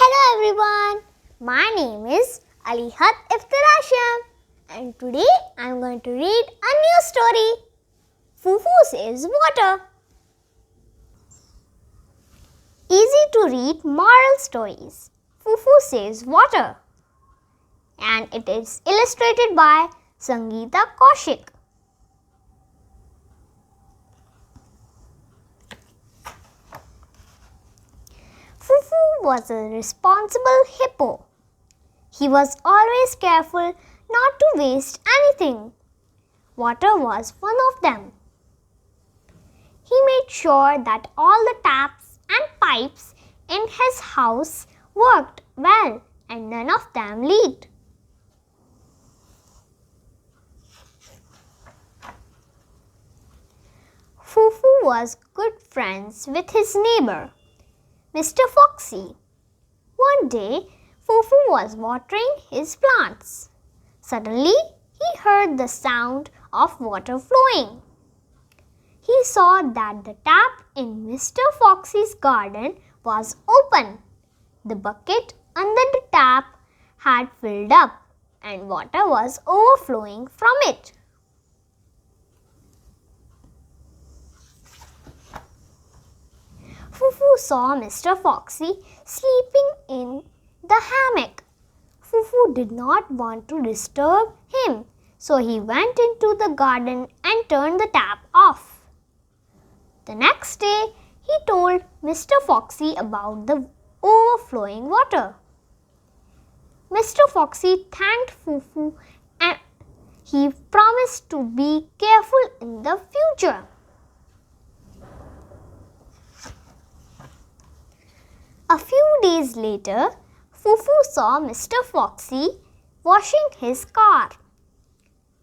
Hello everyone, my name is Alihat Iftirasham and today I am going to read a new story. Fufu saves water. Easy to read moral stories. Fufu saves water. And it is illustrated by Sangeeta Kaushik. Fufu was a responsible hippo. He was always careful not to waste anything. Water was one of them. He made sure that all the taps and pipes in his house worked well and none of them leaked. Fufu was good friends with his neighbor, Mr. Foxy. One day, Fufu was watering his plants. Suddenly, he heard the sound of water flowing. He saw that the tap in Mr. Foxy's garden was open. The bucket under the tap had filled up and water was overflowing from it. Fufu saw Mr. Foxy sleeping in the hammock. Fufu did not want to disturb him, so he went into the garden and turned the tap off. The next day, he told Mr. Foxy about the overflowing water. Mr. Foxy thanked Fufu and he promised to be careful in the future. A few days later, Fufu saw Mr. Foxy washing his car.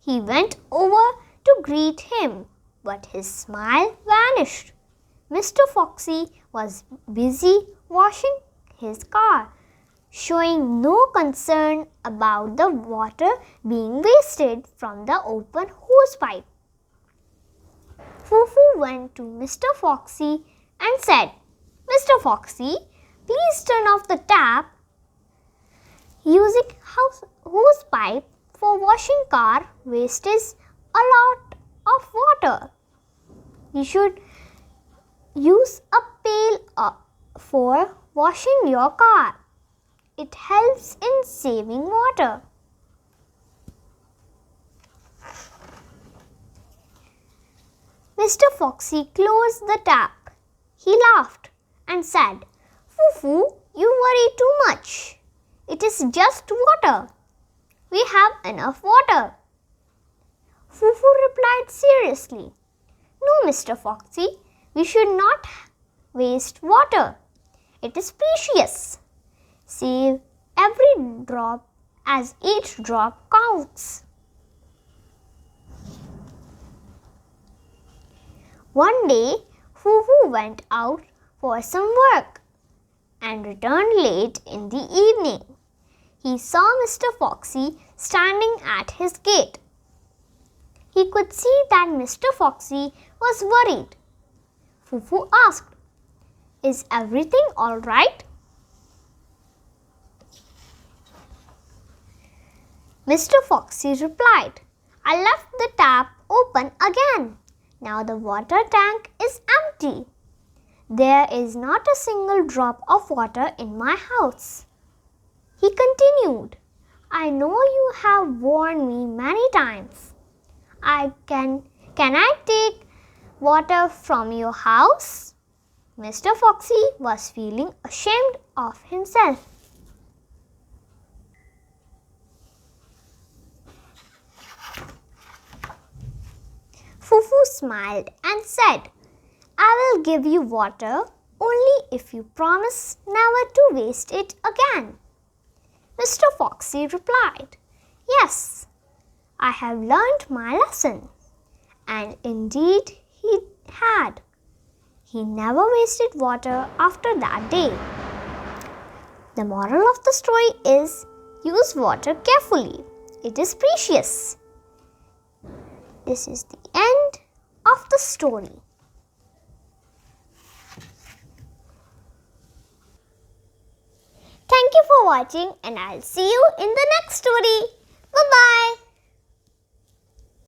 He went over to greet him, but his smile vanished. Mr. Foxy was busy washing his car, showing no concern about the water being wasted from the open hosepipe. Fufu went to Mr. Foxy and said, "Mr. Foxy, please turn off the tap. Using hosepipe for washing car wastes a lot of water. You should use a pail for washing your car. It helps in saving water." Mr. Foxy closed the tap. He laughed and said, "Fufu, you worry too much. It is just water. We have enough water." Fufu replied seriously, "No, Mr. Foxy, we should not waste water. It is precious. Save every drop as each drop counts." One day, Fufu went out for some work and returned late in the evening. He saw Mr. Foxy standing at his gate. He could see that Mr. Foxy was worried. Fufu asked, "Is everything all right?" Mr. Foxy replied, "I left the tap open again. Now the water tank is empty. There is not a single drop of water in my house." He continued, "I know you have warned me many times. Can I take water from your house?" Mr. Foxy was feeling ashamed of himself. Fufu smiled and said, "I will give you water only if you promise never to waste it again." Mr. Foxy replied, "Yes, I have learned my lesson." And indeed he had. He never wasted water after that day. The moral of the story is, use water carefully. It is precious. This is the end of the story. Thank you for watching and I'll see you in the next story.